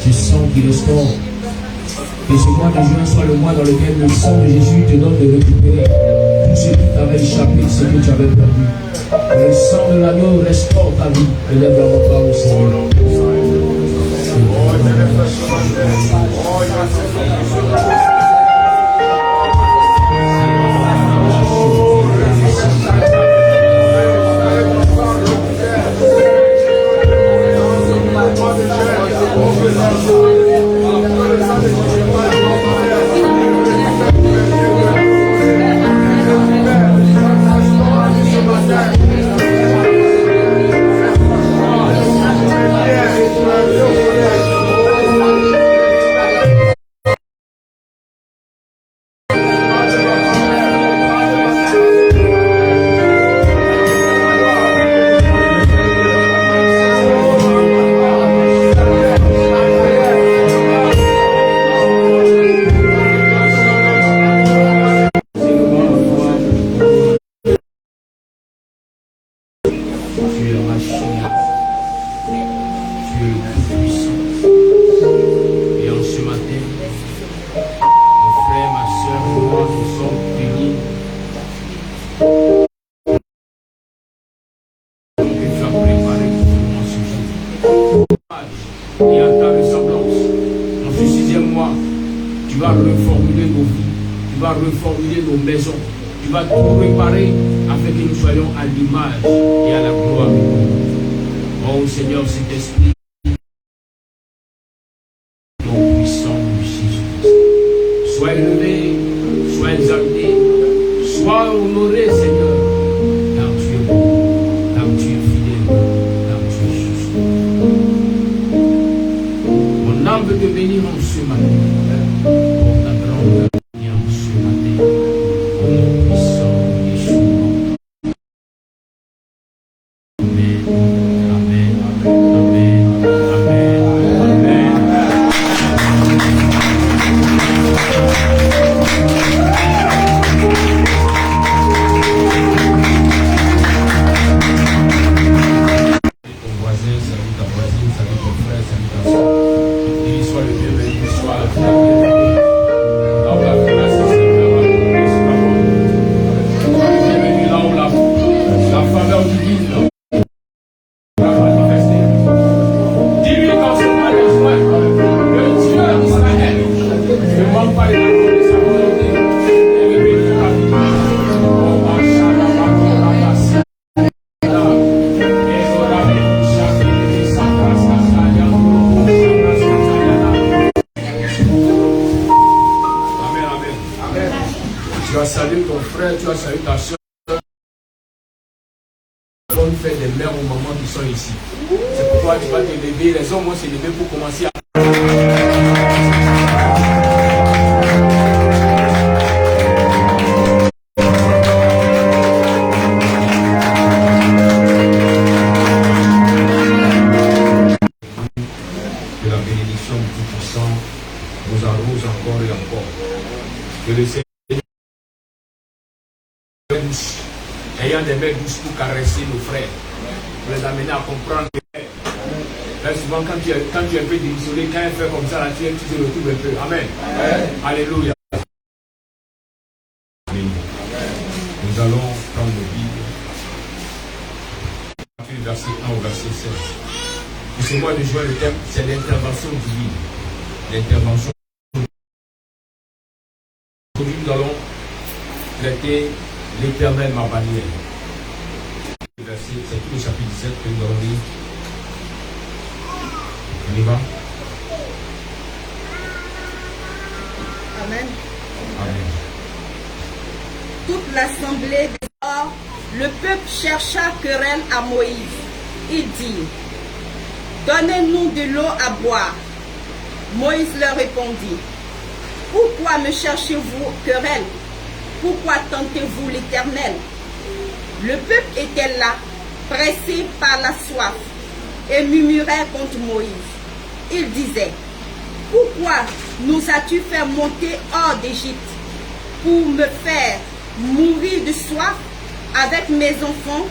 Ce sang qui restaure. Que ce mois de juin soit le mois dans lequel le sang de Jésus te donne de récupérer tout ce qui t'avait échappé, ce que tu avais perdu. Le sang de l'agneau restaure ta vie. Élève la voix au Seigneur. Reformuler nos maisons. Tu vas tout réparer afin que nous soyons à l'image et à la gloire de Dieu. Oh Seigneur, cet esprit, nom puissant de Jésus. Sois élevé, sois exalté, sois honoré, Seigneur, car tu es bon, car tu es fidèle, car tu es juste. Mon âme veut te bénir en ce matin pour ta grande. Ici. C'est pourquoi tu vas te lever, les hommes vont se lever pour commencer à... Que la bénédiction du Tout-Puissant nous arrose encore et encore. Que le Seigneur ayant des mains douces pour caresser nos frères, pour les amener à comprendre que souvent quand tu es un peu désolé, quand il fait comme ça, là, tu te retrouves un peu. Amen. Alléluia. Nous allons prendre le Bible. Verset 1 au verset 16. Pour ce mois de juin, le thème, c'est l'intervention divine. L'intervention. Aujourd'hui, nous allons traiter l'Éternel, ma bannière. C'est tout le chapitre 17 que nous allons lire. On y va. Amen. Amen. Toute l'assemblée dehors, le peuple chercha querelle à Moïse. Il dit, donnez-nous de l'eau à boire. Moïse leur répondit, pourquoi me cherchez-vous querelle? Pourquoi tentez-vous l'Éternel? Le peuple était là, pressé par la soif, et murmurait contre Moïse. Il disait, pourquoi nous as-tu fait monter hors d'Égypte pour me faire mourir de soif avec mes enfants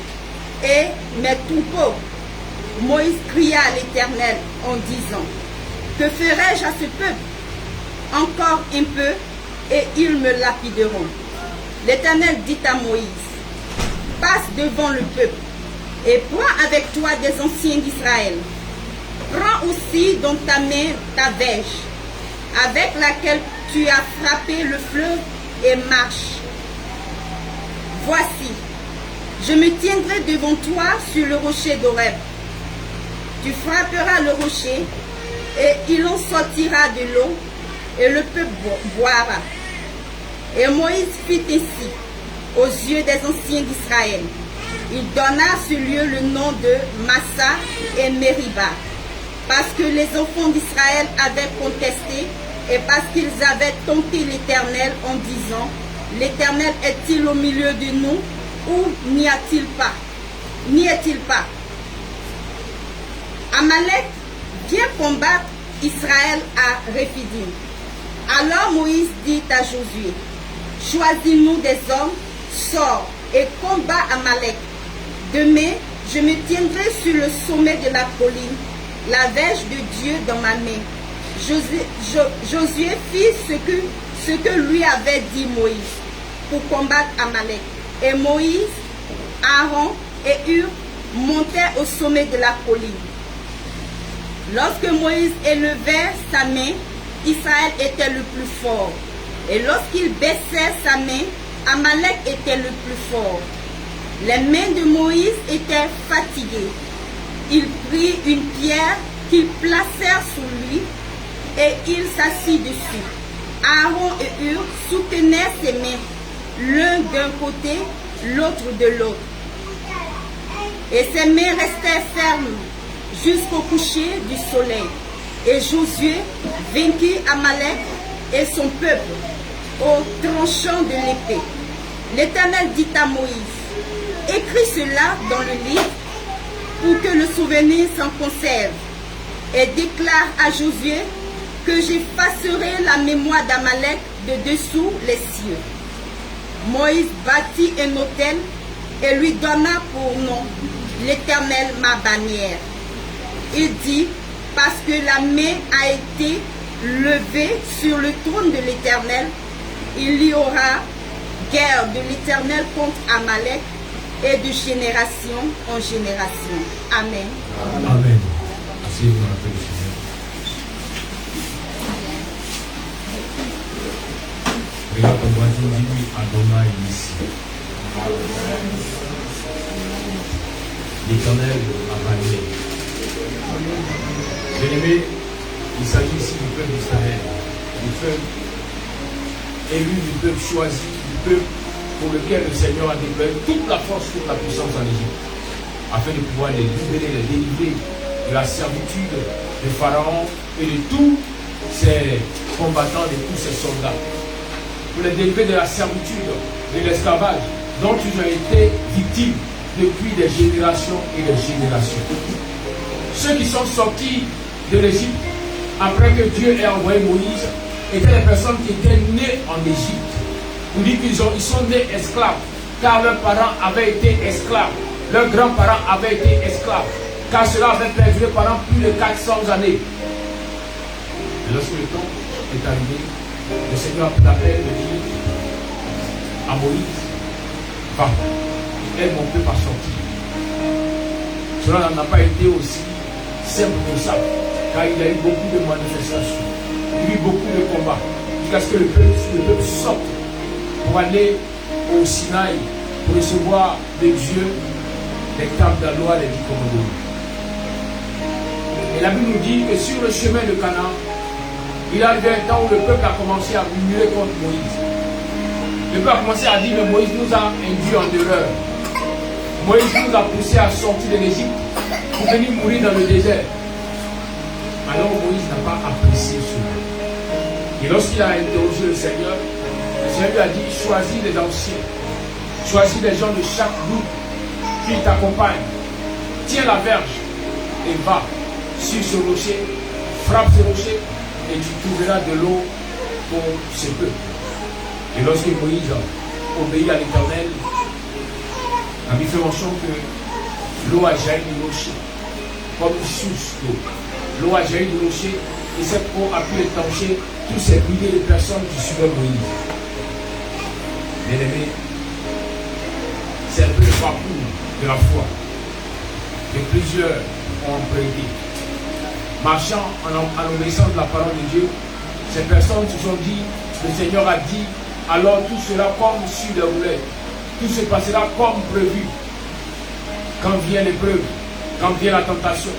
et mes troupeaux? Moïse cria à l'Éternel en disant, Que ferai-je à ce peuple? Encore un peu, et ils me lapideront. L'Éternel dit à Moïse, passe devant le peuple, et prends avec toi des anciens d'Israël. Prends aussi dans ta main ta verge, avec laquelle tu as frappé le fleuve, et marche. Voici, je me tiendrai devant toi sur le rocher d'Horeb. Tu frapperas le rocher, et il en sortira de l'eau, et le peuple boira. Et Moïse fit ainsi aux yeux des anciens d'Israël. Il donna à ce lieu le nom de Massa et Meriba, parce que les enfants d'Israël avaient contesté et parce qu'ils avaient tenté l'Éternel en disant, l'Éternel est-il au milieu de nous ou n'y a-t-il pas? N'y est-il pas? Amalek vient combattre Israël à Réphidim. Alors Moïse dit à Josué, choisis-nous des hommes, sors et combat Amalek. Demain, je me tiendrai sur le sommet de la colline, la verge de Dieu dans ma main. Josué fit ce que lui avait dit Moïse pour combattre Amalek. Et Moïse, Aaron et Hur montaient au sommet de la colline. Lorsque Moïse élevait sa main, Israël était le plus fort. Et lorsqu'il baissait sa main, Amalek était le plus fort. Les mains de Moïse étaient fatiguées. Il prit une pierre qu'ils placèrent sous lui et il s'assit dessus. Aaron et Hur soutenaient ses mains, l'un d'un côté, l'autre de l'autre. Et ses mains restèrent fermes jusqu'au coucher du soleil. Et Josué vainquit Amalek et son peuple au tranchant de l'épée. L'Éternel dit à Moïse, écris cela dans le livre pour que le souvenir s'en conserve et déclare à Josué que j'effacerai la mémoire d'Amalek de dessous les cieux. Moïse bâtit un autel et lui donna pour nom l'Éternel ma bannière. Il dit, parce que la main a été levée sur le trône de l'Éternel, il y aura guerre de l'Éternel contre Amalek et de génération en génération. Amen. Amen. Asseyez-vous dans la paix du Seigneur. Regarde ton voisin, dis-lui Adonai ici. L'Éternel a banni. Bien-aimé, il s'agit ici du peuple d'Israël, du peuple élu, du peuple choisi, du peuple pour lequel le Seigneur a déployé toute la force, toute la puissance en Égypte, afin de pouvoir les libérer, les délivrer de la servitude de Pharaon et de tous ses combattants, de tous ses soldats, pour les délivrer de la servitude, de l'esclavage, dont ils ont été victimes depuis des générations et des générations. Ceux qui sont sortis de l'Égypte, après que Dieu ait envoyé Moïse, étaient les personnes qui étaient nées en Égypte. On dit qu'ils sont nés esclaves, car leurs parents avaient été esclaves, leurs grands-parents avaient été esclaves, car cela avait perduré pendant plus de 400 années. Et lorsque le temps est arrivé, le Seigneur a pris la peine de dire à Moïse, va, aide mon peuple à sortir. Cela n'a pas été aussi simple que ça, car il y a eu beaucoup de manifestations, il y a eu beaucoup de combats, jusqu'à ce que le peuple sorte pour aller au Sinaï, pour recevoir de Dieu les tables de la loi, les 10 commandements. Et la Bible nous dit que sur le chemin de Canaan, il arrivé un temps où le peuple a commencé à murmurer contre Moïse. Le peuple a commencé à dire, mais Moïse nous a induits en erreur. Moïse nous a poussé à sortir de l'Égypte pour venir mourir dans le désert. Alors Moïse n'a pas apprécié cela. Et lorsqu'il a interrogé le Seigneur lui a dit, choisis les anciens, choisis les gens de chaque groupe qui t'accompagnent. Tiens la verge et va sur ce rocher, frappe ce rocher et tu trouveras de l'eau pour ce peuple. Et lorsque Moïse obéit à l'Éternel, la Bible fait mention que l'eau a jailli du rocher, comme une source d'eau. L'eau a jailli du rocher et cette eau a pu étancher tous ces milliers de personnes qui suivaient Moïse. Bien-aimés, c'est un peu le parcours de la foi que plusieurs ont emprunté. Marchant en obéissance de la parole de Dieu, ces personnes se sont dit, le Seigneur a dit, alors tout sera comme sur les roulettes. Tout se passera comme prévu. Quand vient l'épreuve, quand vient la tentation,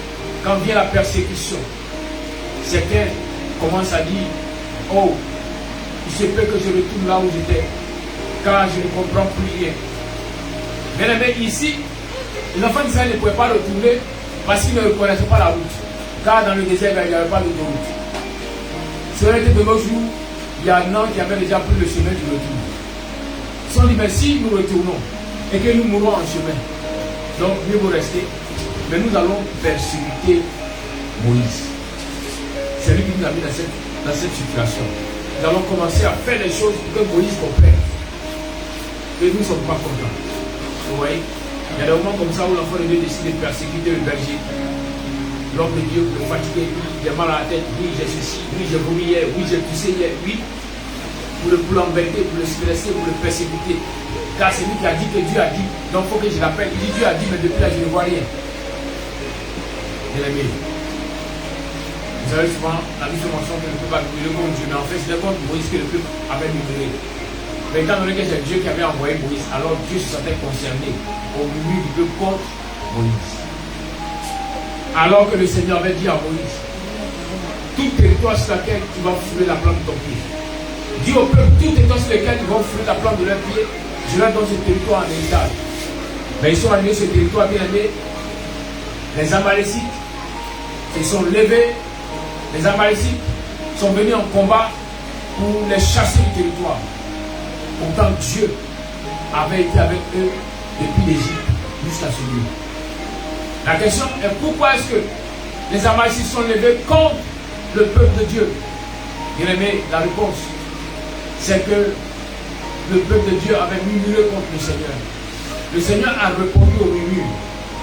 quand vient la persécution, certains commencent à dire, oh, il se peut que je retourne là où j'étais, car je ne comprends plus rien. Bien aimé, ici, les enfants d'Israël ne pouvaient pas retourner parce qu'ils ne reconnaissaient pas la route. Car dans le désert, il n'y avait pas d'autoroute. Si on était de nos jours, il y a un an qui avait déjà pris le chemin du retour. Ils se sont dit, mais si nous retournons et que nous mourons en chemin, donc mieux vaut rester, mais nous allons persécuter Moïse. C'est lui qui nous a mis dans cette situation. Nous allons commencer à faire les choses pour que Moïse comprenne. Et nous ne sommes pas contents. Vous voyez, il y a des moments comme ça où l'enfant de Dieu décide de persécuter le berger. L'homme de Dieu, le fatigué, oui, j'ai mal à la tête, oui, j'ai ceci, oui, j'ai vomi hier, oui, j'ai toussé hier, oui. Pour l'embêter, pour le stresser, pour le persécuter. Car c'est lui qui a dit que Dieu a dit. Donc il faut que je l'appelle. Il dit Dieu a dit, mais depuis là, je ne vois rien. Bien aimé. Vous savez souvent, la Bible mentionne que le peuple a murmuré contre Dieu, mais en fait, c'est contre Moïse que le peuple avait murmuré. Mais étant donné que c'est Dieu qui avait envoyé Moïse, alors Dieu se sentait concerné au murmure du peuple contre Moïse. Alors que le Seigneur avait dit à Moïse, tout territoire sur lequel tu vas fouler la plante de ton pied. Dis au peuple, tout territoire sur lequel ils vont fouler la plante de leur pied, je leur donne ce territoire en héritage. Mais ils sont arrivés sur ce territoire bien aimé. Les Amalécites se sont levés. Les Amalécites sont venus en combat pour les chasser du territoire. Pourtant Dieu avait été avec eux depuis l'Égypte jusqu'à celui. La question est pourquoi est-ce que les Amalécites sont levés contre le peuple de Dieu? Bien aimé, la réponse, c'est que le peuple de Dieu avait murmuré contre le Seigneur. Le Seigneur a répondu au murmure,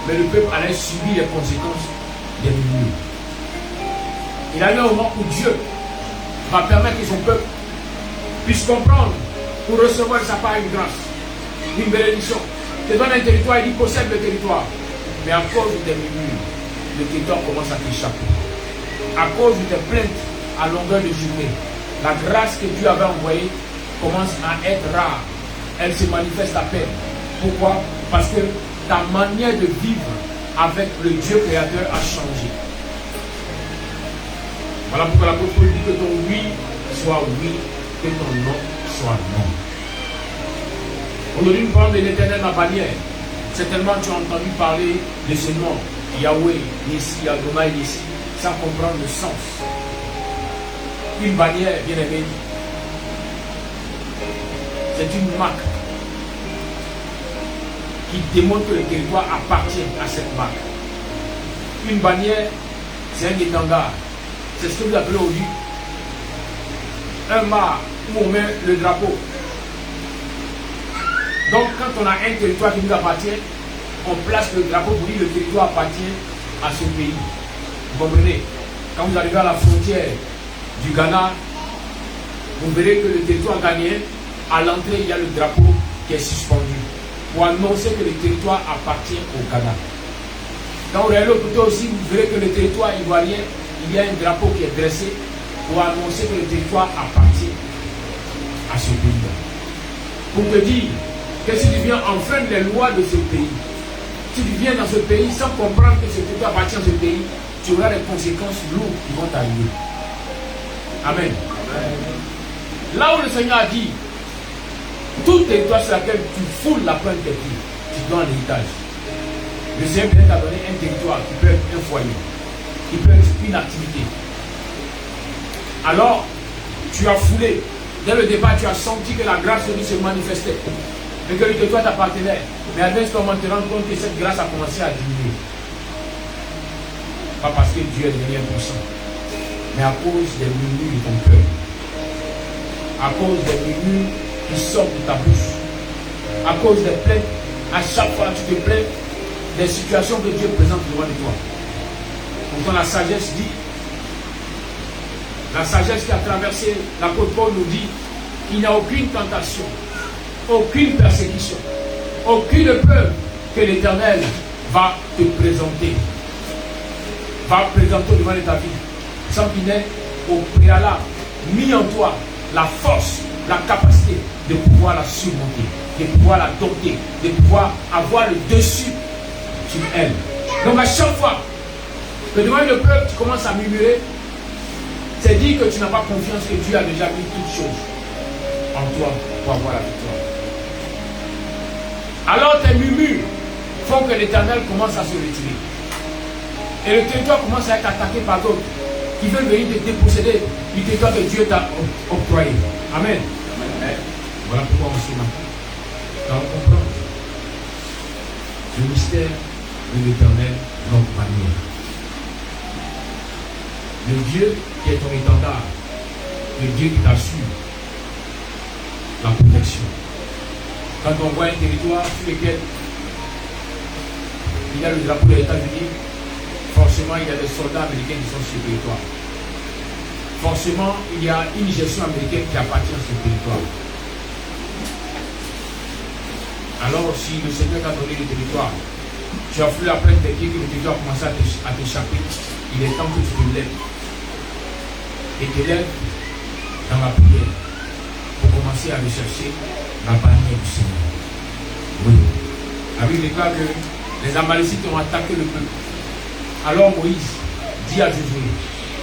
mais le peuple allait subir les conséquences des murmures. Il y a eu un moment où Dieu va permettre que son peuple puisse comprendre pour recevoir de sa part une grâce, une bénédiction. Il te donne un territoire, il dit possède le territoire. Mais à cause de tes murmures, le territoire commence à t'échapper. À cause de tes plaintes à longueur de journée, la grâce que Dieu avait envoyée commence à être rare. Elle se manifeste à peine. Pourquoi? Parce que ta manière de vivre avec le Dieu créateur a changé. Voilà pourquoi l'apôtre Paul dit que ton oui soit oui, que ton non soit non. Aujourd'hui, nous parlons de l'Éternel, ma bannière. Certainement, tu as entendu parler de ce nom, Yahweh, Nissi, Adonai, Nissi, sans comprendre le sens. Une bannière, bien aimée, c'est une marque qui démontre que le territoire appartient à cette marque. Une bannière, c'est un étendard. C'est ce que vous appelez aujourd'hui un mât où on met le drapeau. Donc, quand on a un territoire qui nous appartient, on place le drapeau pour dire que le territoire appartient à ce pays. Vous comprenez? Quand vous arrivez à la frontière du Ghana, vous verrez que le territoire ghanéen, à l'entrée, il y a le drapeau qui est suspendu pour annoncer que le territoire appartient au Ghana. Quand vous regardez l'autre côté aussi, vous verrez que le territoire ivoirien, il y a un drapeau qui est dressé pour annoncer que le territoire appartient à ce pays-là. Pour te dire que si tu viens enfreindre les lois de ce pays, si tu viens dans ce pays sans comprendre que ce territoire appartient à ce pays, tu auras des conséquences lourdes qui vont t'arriver. Amen. Là où le Seigneur a dit, tout territoire sur lequel tu foules la plante de pieds, tu donnes l'héritage. Le Seigneur t'a donné un territoire qui peut être un foyer, qui peut être une activité. Alors, tu as foulé. Dès le départ, tu as senti que la grâce de Dieu se manifestait. Et que le territoire t'appartenait. Mais à l'instant, on te rend compte que cette grâce a commencé à diminuer. Pas parce que Dieu est devenu impuissant, mais à cause des murmures de ton cœur. À cause des murmures qui sortent de ta bouche. À cause des plaintes. À chaque fois que tu te plains des situations que Dieu présente devant de toi. Pourtant la sagesse dit La sagesse qui a traversé l'apôtre Paul nous dit qu'il n'y a aucune tentation, aucune persécution, aucune preuve que l'Éternel va te présenter. Va présenter devant ta vie, sans qu'il n'ait au préalable mis en toi la force, la capacité de pouvoir la surmonter, de pouvoir la dompter, de pouvoir avoir le dessus sur elle. Donc à chaque fois que devant le peuple tu commences à murmurer, c'est dire que tu n'as pas confiance que Dieu a déjà mis toutes choses en toi pour avoir la victoire. Alors tes murmures font que l'Éternel commence à se retirer. Et le territoire commence à être attaqué par d'autres qui veulent venir te déposséder du territoire que Dieu t'a octroyé. Amen. Amen. Voilà pourquoi on se matin. Donc on comprend le mystère de l'Éternel, notre bannière. Le Dieu qui est ton étendard, le Dieu qui t'assure la protection. Quand on voit un territoire sur lequel il y a le drapeau des États-Unis, forcément il y a des soldats américains qui sont sur le territoire. Forcément il y a une gestion américaine qui appartient à ce territoire. Alors si le Seigneur t'a donné le territoire, tu as voulu après tes pieds que le territoire commence à t'échapper, il est temps que tu te lèves. Et te lèves dans la prière pour commencer à rechercher la bannière du Seigneur. Oui. La Bible déclare que les Amalécites ont attaqué le peuple. Alors Moïse dit à Josué,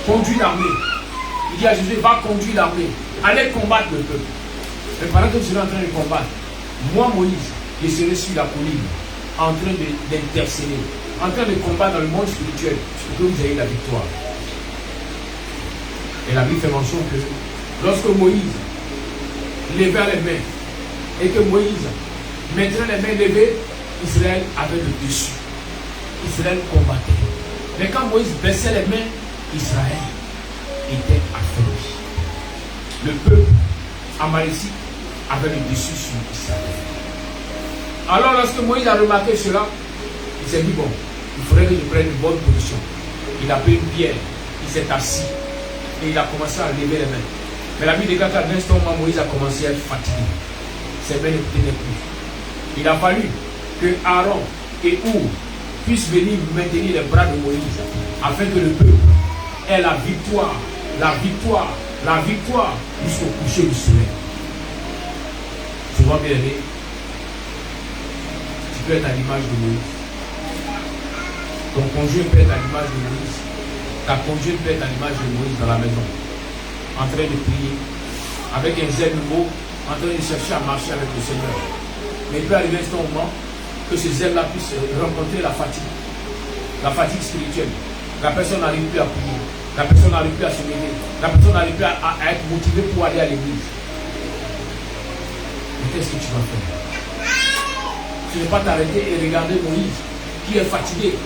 conduis l'armée. Il dit à Josué, va conduire l'armée. Allez combattre le peuple. Mais pendant que tu seras en train de combattre, moi Moïse, je serai sur la colline, en train d'intercéder, en train de combattre dans le monde spirituel, pour que vous ayez la victoire. Et la Bible fait mention que lorsque Moïse levait les mains et que Moïse mettait les mains levées, Israël avait le dessus. Israël combattait. Mais quand Moïse baissait les mains, Israël était affaibli. Le peuple amalécite avait le dessus sur Israël. Alors lorsque Moïse a remarqué cela, il s'est dit bon, il faudrait que je prenne une bonne position. Il a pris une pierre, il s'est assis. Et il a commencé à lever les mains. Mais la Bible déclare qu'à l'instant où Moïse a commencé à être fatigué. Ses mains ne tenaient plus. Il a fallu que Aaron et Our puissent venir maintenir les bras de Moïse afin que le peuple ait la victoire, la victoire, la victoire jusqu'au coucher du soleil. Tu vois bien aimé, tu peux être à l'image de Moïse. Ton conjoint peut être à l'image de Moïse. Ta conjointe peut être à l'image de Moïse dans la maison, en train de prier, avec un zèle nouveau, en train de chercher à marcher avec le Seigneur. Mais il peut arriver un moment que ce zèle-là puisse rencontrer la fatigue spirituelle. La personne n'arrive plus à prier, la personne n'arrive plus à se lever, la personne n'arrive plus à être motivée pour aller à l'église. Mais qu'est-ce que tu vas faire? Tu ne vas pas t'arrêter et regarder Moïse qui est fatigué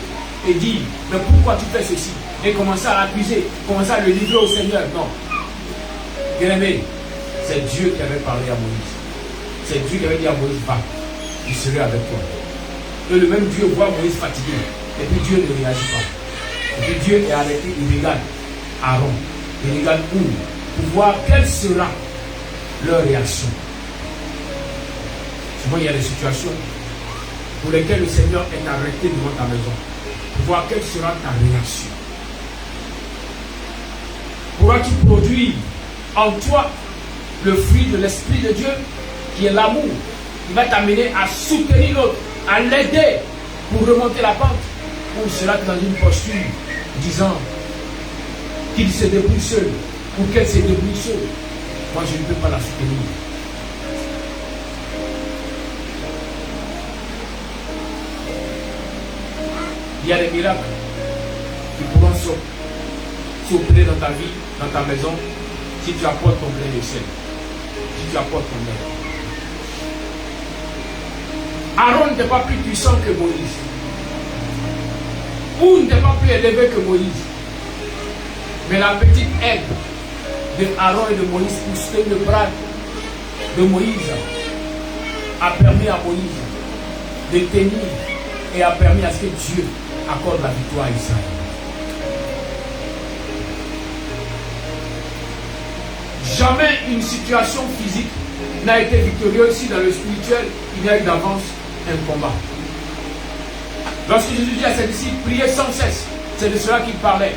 et dire, mais pourquoi tu fais ceci? Et commencer à l'accuser, commencer à le livrer au Seigneur. Non. Bien-aimé, c'est Dieu qui avait parlé à Moïse. C'est Dieu qui avait dit à Moïse, va, je serai avec toi. Et le même Dieu voit Moïse fatigué. Et puis Dieu ne réagit pas. Et puis Dieu est arrêté, il regarde Aaron, il regarde Our, pour voir quelle sera leur réaction. Souvent il y a des situations pour lesquelles le Seigneur est arrêté devant ta maison, pour voir quelle sera ta réaction. Pourras-tu produire en toi le fruit de l'Esprit de Dieu, qui est l'amour, qui va t'amener à soutenir l'autre, à l'aider pour remonter la pente, ou seras-tu dans une posture disant qu'il se débrouille seul, ou qu'elle se débrouille seule? Moi, je ne peux pas la soutenir. Il y a des miracles qui pourront s'opérer dans ta vie, dans ta maison, si tu apportes ton plein de ciel. Si tu apportes ton aide. Aaron n'était pas plus puissant que Moïse. Ou n'était pas plus élevé que Moïse. Mais la petite aide de Aaron et de Moïse pour soutenir le bras de Moïse a permis à Moïse de tenir et a permis à ce que Dieu accorde la victoire à Israël. Jamais une situation physique n'a été victorieuse si dans le spirituel, il y a eu d'avance un combat. Lorsque Jésus dit à ses disciples, priez sans cesse, c'est de cela qu'il parlait.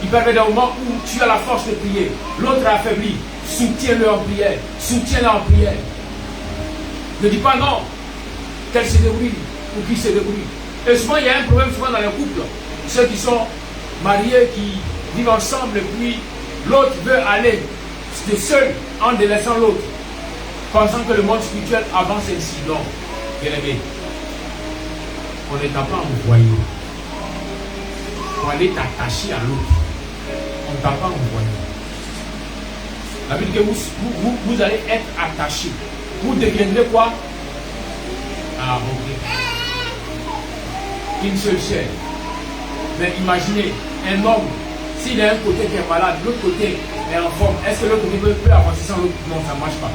Il parlait d'un moment où tu as la force de prier, l'autre est affaibli, soutiens-le en prière, soutiens-le en prière. Ne dis pas non, qu'elle se débrouille ou qu'il se débrouille. Et souvent, il y a un problème souvent dans les couples. Ceux qui sont mariés, qui vivent ensemble, et puis l'autre veut aller de seul en délaissant l'autre, pensant que le monde spirituel avance ainsi. Non, bien aimé, on ne t'a pas envoyé pour aller t'attacher à l'autre. On ne t'a pas envoyé. La Bible dit que vous allez être attachés. Vous deviendrez quoi? Ah, ok. Une seule chair. Mais imaginez, un homme, s'il a un côté qui est malade, l'autre côté est en forme, est-ce que l'autre côté peut avancer sans l'autre? Non, ça ne marche pas.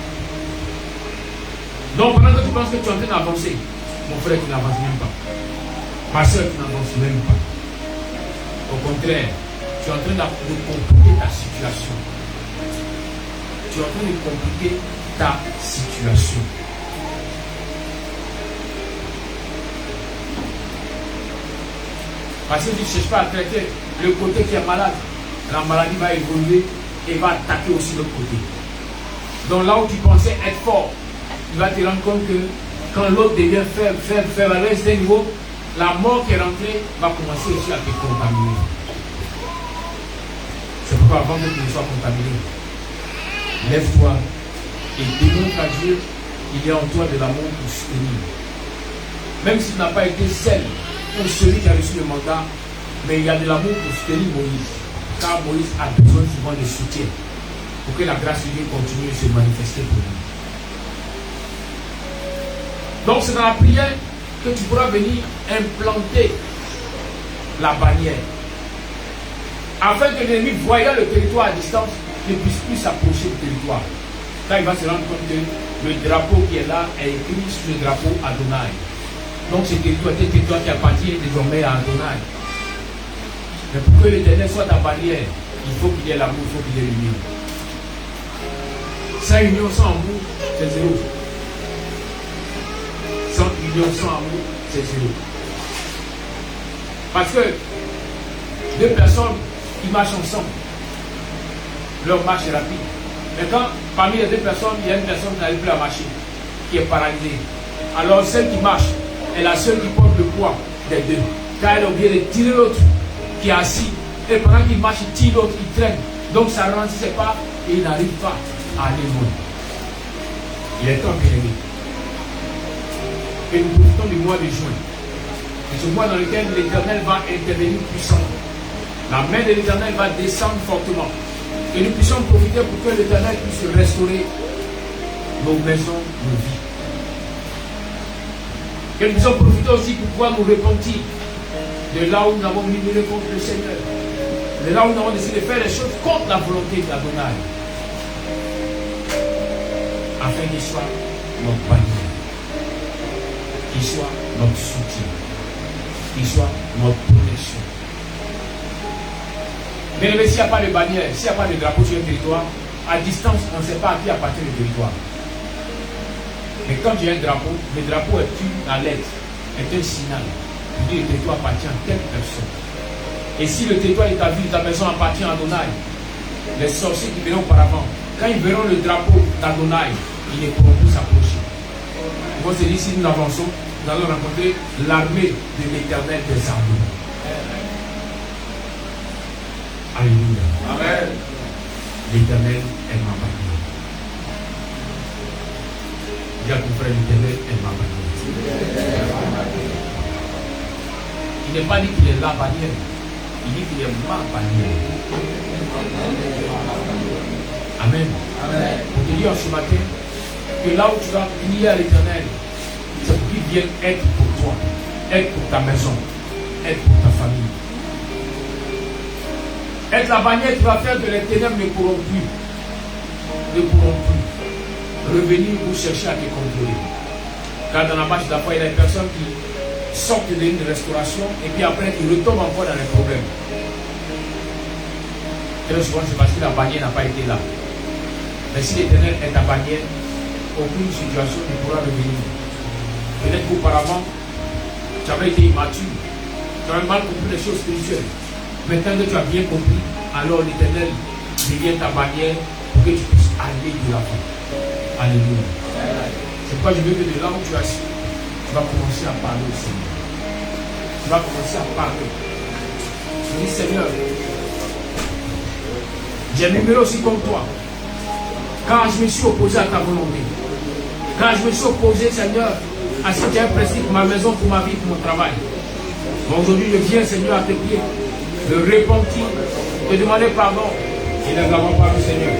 Donc, pendant que tu penses que tu es en train d'avancer, mon frère, tu n'avances même pas. Ma soeur, tu n'avances même pas. Au contraire, tu es en train de compliquer ta situation. Tu es en train de compliquer ta situation. Parce que tu ne cherches pas à traiter le côté qui est malade. La maladie va évoluer et va attaquer aussi l'autre côté. Donc là où tu pensais être fort, tu vas te rendre compte que quand l'autre devient faible, à un niveau, la mort qui est rentrée va commencer aussi à te contaminer. C'est pourquoi avant que tu ne sois contaminé, lève-toi et démontre à Dieu qu'il y a en toi de l'amour pour soutenir. Même s'il n'a pas été celle pour celui qui a reçu le mandat, mais il y a de l'amour pour soutenir Moïse. Car Moïse a besoin souvent de soutien pour que la grâce de Dieu continue de se manifester pour lui. Donc c'est dans la prière que tu pourras venir implanter la bannière. Afin que l'ennemi, voyant le territoire à distance, ne puisse plus s'approcher du territoire. Là, il va se rendre compte que le drapeau qui est là est écrit sur le drapeau Adonai. Donc ce territoire est un territoire qui appartient désormais à Adonai. Mais pour que l'Éternel soit ta barrière, il faut qu'il y ait l'amour, il faut qu'il y ait l'union. Sans union, sans amour, c'est zéro. Sans union, sans amour, c'est zéro. Parce que deux personnes qui marchent ensemble, leur marche est rapide. Mais quand parmi les deux personnes, il y a une personne qui n'arrive plus à marcher, qui est paralysée, alors celle qui marche est la seule qui porte le poids des deux. Car elle a oublié de tirer l'autre qui est assis. Et pendant qu'il marche, il tire l'autre, il traîne. Donc ça ralentit ses pas et il n'arrive pas à aller loin. Il est temps, bien aimé, que nous profitons du mois de juin. C'est ce mois dans lequel l'Éternel va intervenir puissamment. La main de l'Éternel va descendre fortement. Que nous puissions profiter pour que l'Éternel puisse restaurer nos maisons, nos vies. Que nous puissions profiter aussi pour pouvoir nous repentir de là où nous avons murmuré contre le Seigneur. De là où nous avons décidé de faire les choses contre la volonté d'Adonai. Afin qu'il soit notre bannière, qu'il soit notre soutien, qu'il soit notre protection. Mais s'il n'y a pas de bannière, s'il n'y a pas de drapeau sur un territoire, à distance, on ne sait pas à qui appartient le territoire. Mais quand il y a un drapeau, le drapeau est une alerte, est un signal. Il dit le territoire appartient à telle personne. Et si le territoire de ta ville, ta maison appartient à Adonai, les sorciers qui venaient auparavant, quand ils verront le drapeau d'Adonai, ils ne pourront plus s'approcher. Ils vont se dire, si nous avançons, nous allons rencontrer l'armée de l'Éternel des armées. Alléluia. Amen. L'Éternel est ma bannière. Dis à ton frère, l'Éternel est ma bannière. Il n'est pas dit qu'il est la bannière. Il dit qu'il est ma bannière. Amen. Amen. Pour te dire ce matin que là où tu vas prier à l'Éternel, c'est pour qu'il vienne être pour toi, être pour ta maison, être pour ta famille. Être la bannière qui va faire que les ténèbres ne pourront plus. Ne pourront plus revenir pour chercher à te contrôler. Car dans la marche de la foi, il y a des personnes qui sortent d'une restauration et puis après ils retombent encore dans les problèmes. Très souvent, c'est parce que la bannière n'a pas été là. Mais si l'Éternel est ta bannière, aucune situation ne pourra revenir. Peut-être qu'auparavant, tu avais été immature, tu avais mal compris les choses spirituelles. Maintenant que tu as bien compris, alors l'Éternel devient ta bannière pour que tu puisses aller de l'avant. Alléluia. C'est pourquoi je veux que de là où tu as su, tu vas commencer à parler au Seigneur. Tu vas commencer à parler. Je dis Seigneur, j'ai murmuré aussi comme toi. Quand je me suis opposé à ta volonté, quand je me suis opposé, Seigneur, à ce que tu as prescrit pour ma maison, pour ma vie, pour mon travail. Mais aujourd'hui, je viens, Seigneur, à tes pieds, de repentir, de demander pardon. Et nous n'avons pas vu, Seigneur.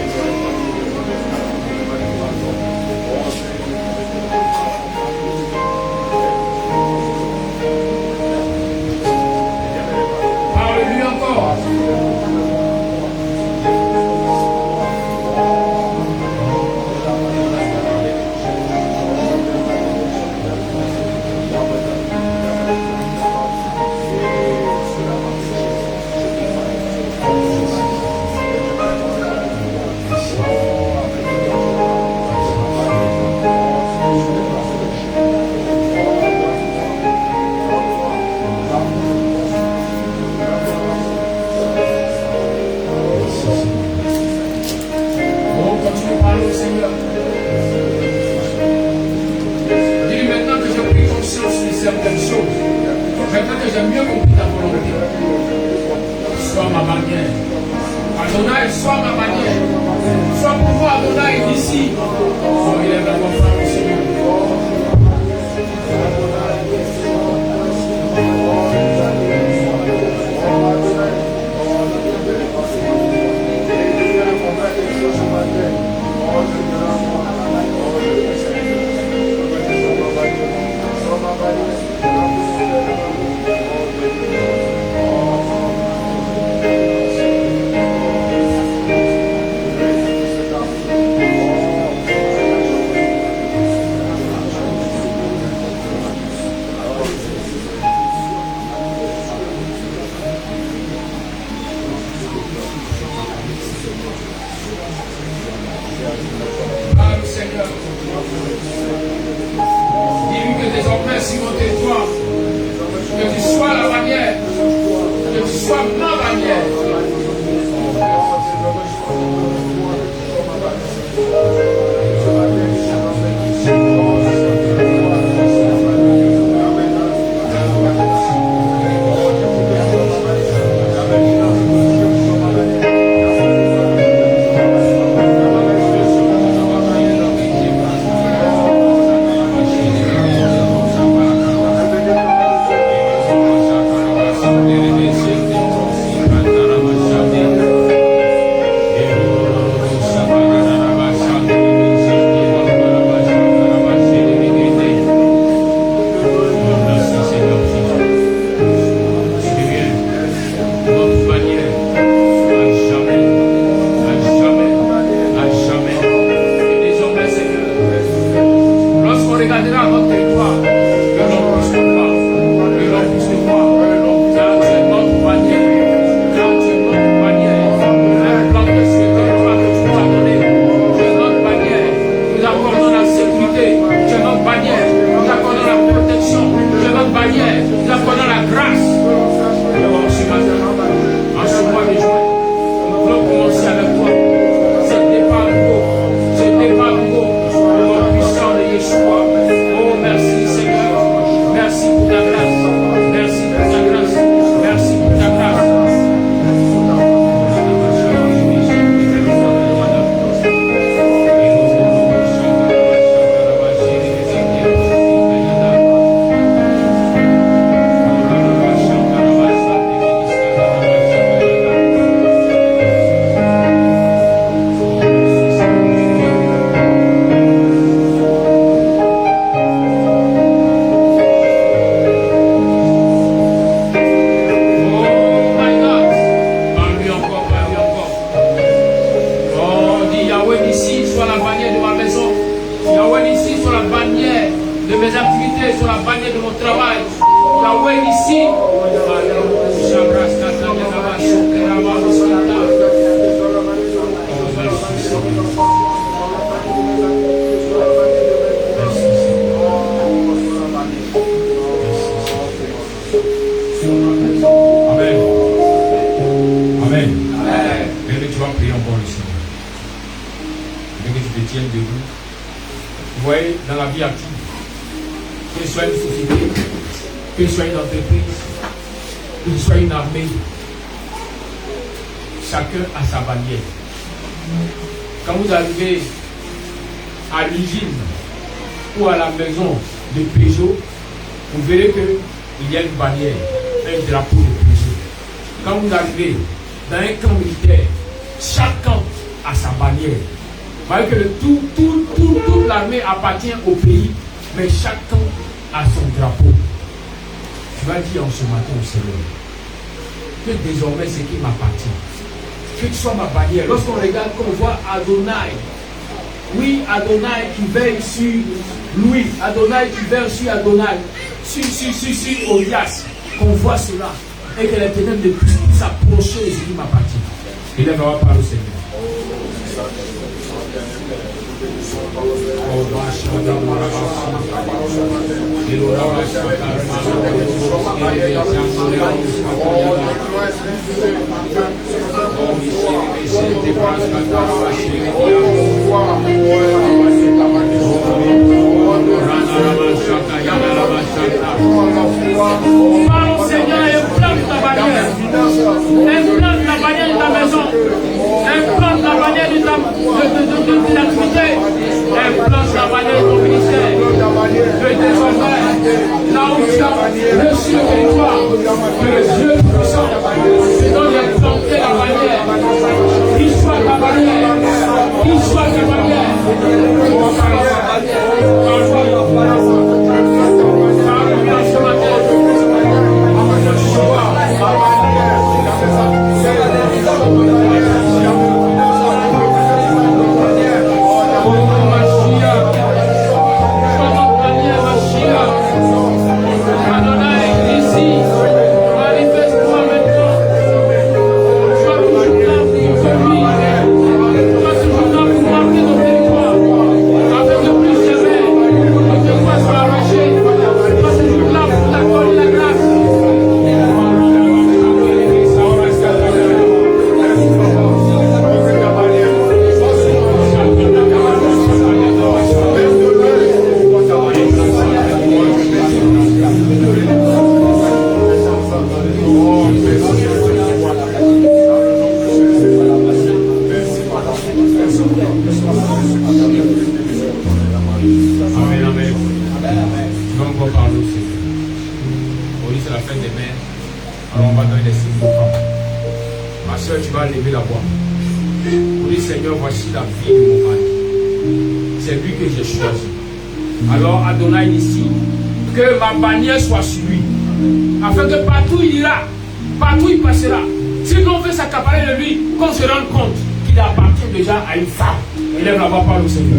Parle-lui encore. Certaines choses. Maintenant que j'ai mieux compris ta volonté, sois ma bannière. Adonai, sois ma bannière. Sois pour moi, Adonai, d'ici. Oh, il est vraiment fort, Seigneur. Dis-lui que désormais sur mon territoire, que tu sois la bannière, que tu sois ma bannière. te tienne debout. Vous voyez, dans la vie active, que ce soit une société, que ce soit une entreprise, que ce soit une armée, chacun a sa bannière. Quand vous arrivez à l'usine ou à la maison de Peugeot, vous verrez qu'il y a une bannière, un drapeau de Peugeot. Quand vous arrivez dans un camp militaire, chaque camp a sa bannière. Vous voyez que toute l'armée appartient au pays, mais chaque camp a son drapeau. Tu vas dire en ce matin au Seigneur que désormais c'est qui m'appartient. Que tu sois ma bannière. Lorsqu'on regarde, qu'on voit Adonai, oui, Adonai qui veille sur Louis, Adonai qui veille sur Adonai, sur Odias, qu'on voit cela, et que les ténèbres ne puissent plus s'approcher de ce qui m'appartient. Et là, on va parler au Seigneur. Parle au Seigneur et implante ta bannière. Implante la bannière de ta maison. Implante la bannière de l'activité. Implante la bannière de ton ministère. Que désormais, là où tu as reçu le territoire, que le Dieu puissant te donne d'implanter la bannière. Qu'il soit ta bannière. Qu'il soit ta bannière. Alors Adonai ici, que ma bannière soit sur lui, afin que partout il ira, partout il passera. Si l'on veut s'accaparer de lui, qu'on se rende compte qu'il appartient déjà à une femme. Élève la voix par le Seigneur.